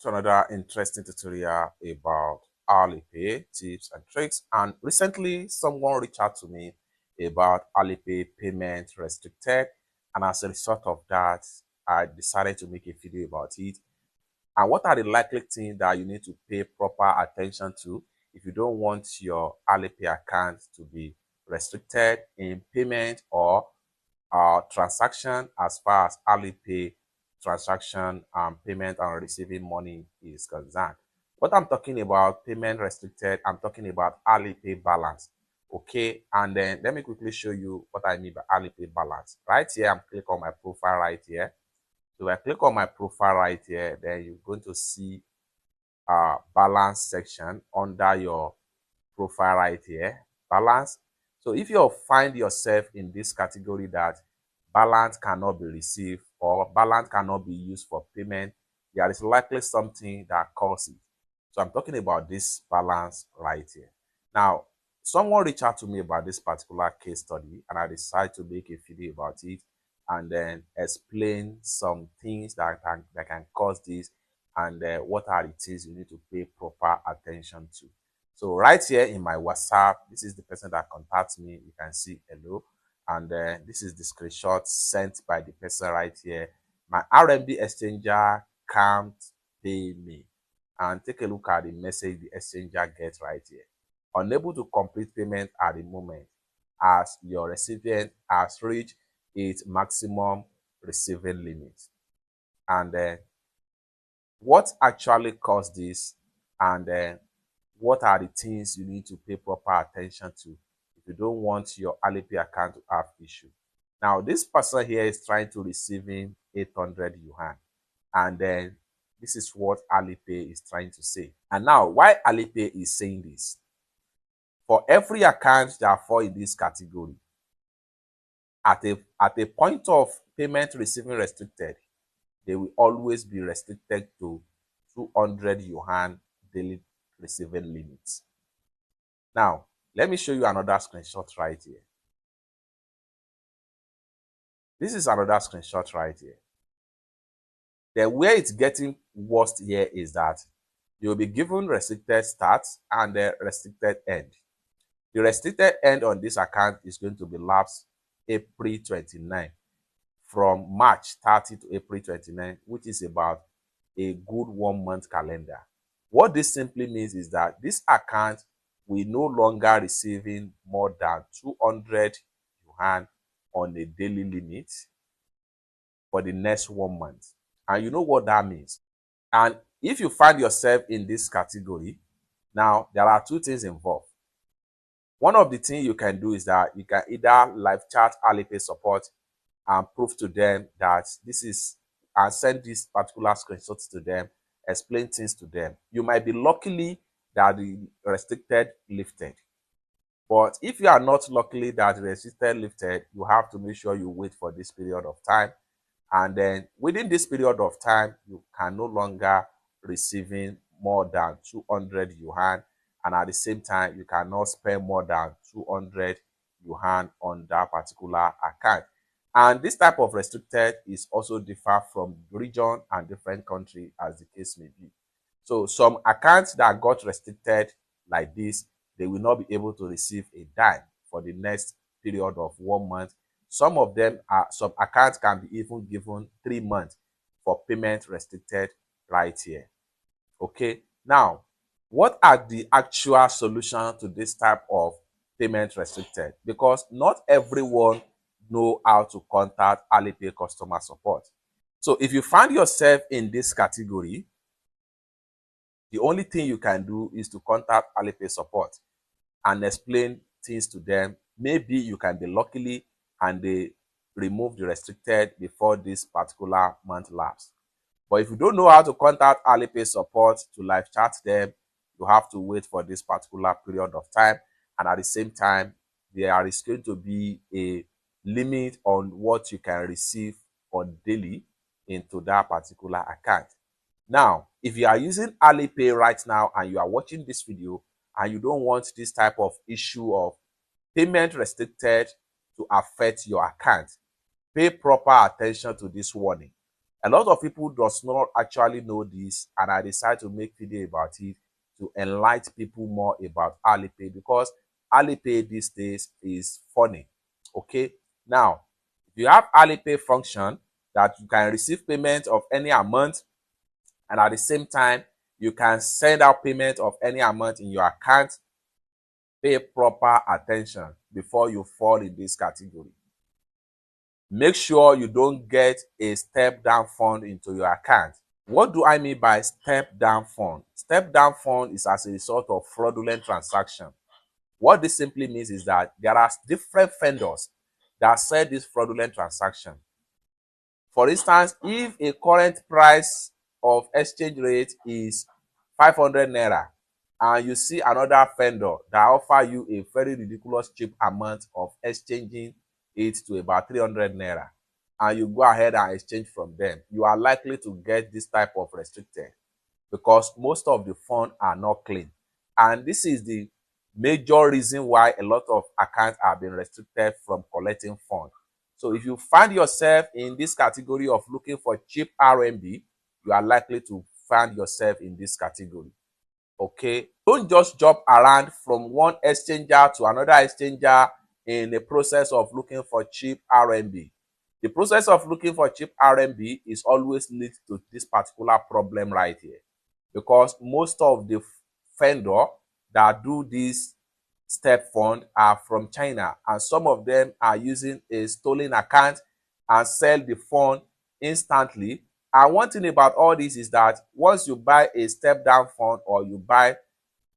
to another interesting tutorial about Alipay tips and tricks. And recently, someone reached out to me about Alipay payment restricted, and as a result of that, I decided to make a video about it. And what are the likely things that you need to pay proper attention to if you don't want your Alipay account to be restricted in payment or transaction as far as Alipay transaction payment and receiving money is concerned. What I'm talking about payment restricted, I'm talking about Alipay balance. Okay, and then let me quickly show you what I mean by Alipay balance. Right here, I'm click on my profile right here. So if I click on my profile right here, then you're going to see balance section under your profile right here, balance. So if you find yourself in this category that balance cannot be received or balance cannot be used for payment, there is likely something that causes it. So I'm talking about this balance right here. Now, someone reached out to me about this particular case study, and I decided to make a video about it and then explain some things that can cause this and what are the things you need to pay proper attention to. So right here in my WhatsApp, this is the person that contacts me. You can see hello. And this is the screenshot sent by the person right here. My RMB exchanger can't pay me. And take a look at the message the exchanger gets right here. Unable to complete payment at the moment as your recipient has reached its maximum receiving limit. And what actually caused this, and what are the things you need to pay proper attention to if you don't want your Alipay account to have issue. Now, this person here is trying to receiving 800 yuan, and then this is what Alipay is trying to say. And now, why Alipay is saying this? For every account that fall in this category, at a point of payment receiving restricted, they will always be restricted to 200 yuan daily receiving limits. Now, let me show you another screenshot right here. This is another screenshot right here. Then where it's getting worse here is that you'll be given restricted start and the restricted end. The restricted end on this account is going to be lapsed April 29, from March 30 to April 29, which is about a good 1 month calendar. What this simply means is that this account will no longer receiving more than 200 yuan on a daily limit for the next 1 month. And you know what that means. And if you find yourself in this category, now there are two things involved. One of the things you can do is that you can either live chat Alipay support and prove to them that this is, and send these particular screenshots to them, explain things to them. You might be luckily that the restricted lifted. But if you are not luckily that the restricted lifted, you have to make sure you wait for this period of time. And then within this period of time, you can no longer receiving more than 200 yuan. And at the same time, you cannot spend more than 200 yuan on that particular account. And this type of restricted is also differ from region and different country as the case may be. So some accounts that got restricted like this, they will not be able to receive a dime for the next period of 1 month. Some of them are, some accounts can be even given 3 months for payment restricted right here. Okay, now what are the actual solutions to this type of payment restricted? Because not everyone know how to contact Alipay customer support. So if you find yourself in this category, the only thing you can do is to contact Alipay support and explain things to them. Maybe you can be luckily and they remove the restricted before this particular month lapse. But if you don't know how to contact Alipay support to live chat them, you have to wait for this particular period of time. And at the same time, there is going to be a limit on what you can receive on daily into that particular account. Now, if you are using Alipay right now and you are watching this video and you don't want this type of issue of payment restricted to affect your account, pay proper attention to this warning. A lot of people does not actually know this, and I decided to make video about it to enlighten people more about Alipay, because Alipay these days is funny. Okay, now if you have Alipay function that you can receive payment of any amount, and at the same time you can send out payment of any amount in your account, pay proper attention before you fall in this category. Make sure you don't get a step down fund into your account. What do I mean by step down fund? Step down fund is as a result of fraudulent transaction. What this simply means is that there are different vendors that sell this fraudulent transaction. For instance, if a current price of exchange rate is 500 naira, and you see another vendor that offer you a very ridiculous cheap amount of exchanging it to about 300 naira, and you go ahead and exchange from them, you are likely to get this type of restricted, because most of the funds are not clean. And this is the major reason why a lot of accounts have been restricted from collecting funds. So if you find yourself in this category of looking for cheap RMB, you are likely to find yourself in this category. Okay, don't just jump around from one exchanger to another exchanger in the process of looking for cheap RMB. The process of looking for cheap RMB is always leads to this particular problem right here, because most of the vendor that do this step fund are from China, and some of them are using a stolen account and sell the fund instantly. And one thing about all this is that once you buy a step down fund or you buy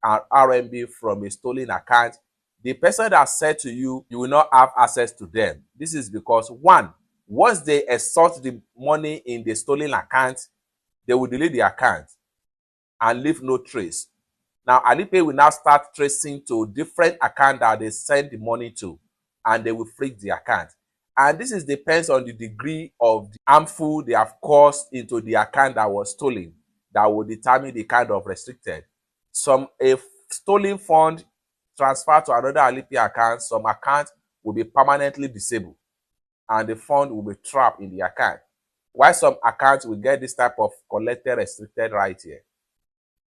an RMB from a stolen account, the person that said to you, you will not have access to them. This is because, one, once they extract the money in the stolen account, they will delete the account and leave no trace. Now, Alipay will now start tracing to different accounts that they send the money to, and they will freeze the account. And this is depends on the degree of the harmful they have caused into the account that was stolen, that will determine the kind of restricted. A stolen fund transferred to another Alipay account, some accounts will be permanently disabled, and the fund will be trapped in the account, while some accounts will get this type of collected restricted right here.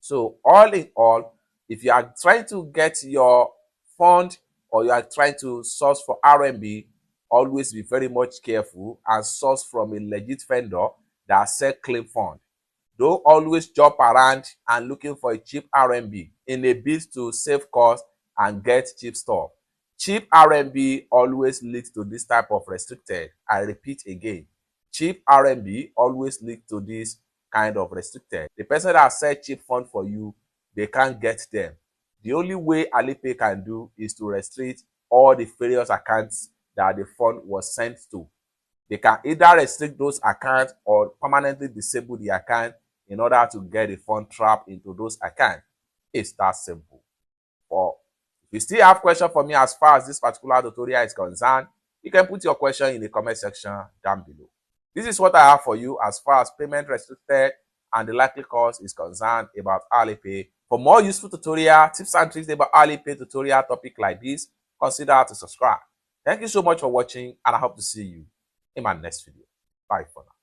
So all in all, if you are trying to get your fund or you are trying to source for RMB, always be very much careful and source from a legit vendor that sell clean fund. Don't always jump around and looking for a cheap RMB in a bid to save cost and get cheap stuff. Cheap RMB always leads to this type of restricted. I repeat again, cheap RMB always leads to this kind of restricted. The person that sell cheap fund for you, they can't get them. The only way Alipay can do is to restrict all the various accounts that the fund was sent to. They can either restrict those accounts or permanently disable the account in order to get the fund trapped into those accounts. It's that simple. Or if you still have questions for me as far as this particular tutorial is concerned, you can put your question in the comment section down below. This is what I have for you as far as payment restricted and the likely cause is concerned about Alipay. For more useful tutorial, tips and tricks about Alipay tutorial topic like this, consider to subscribe. Thank you so much for watching, and I hope to see you in my next video. Bye for now.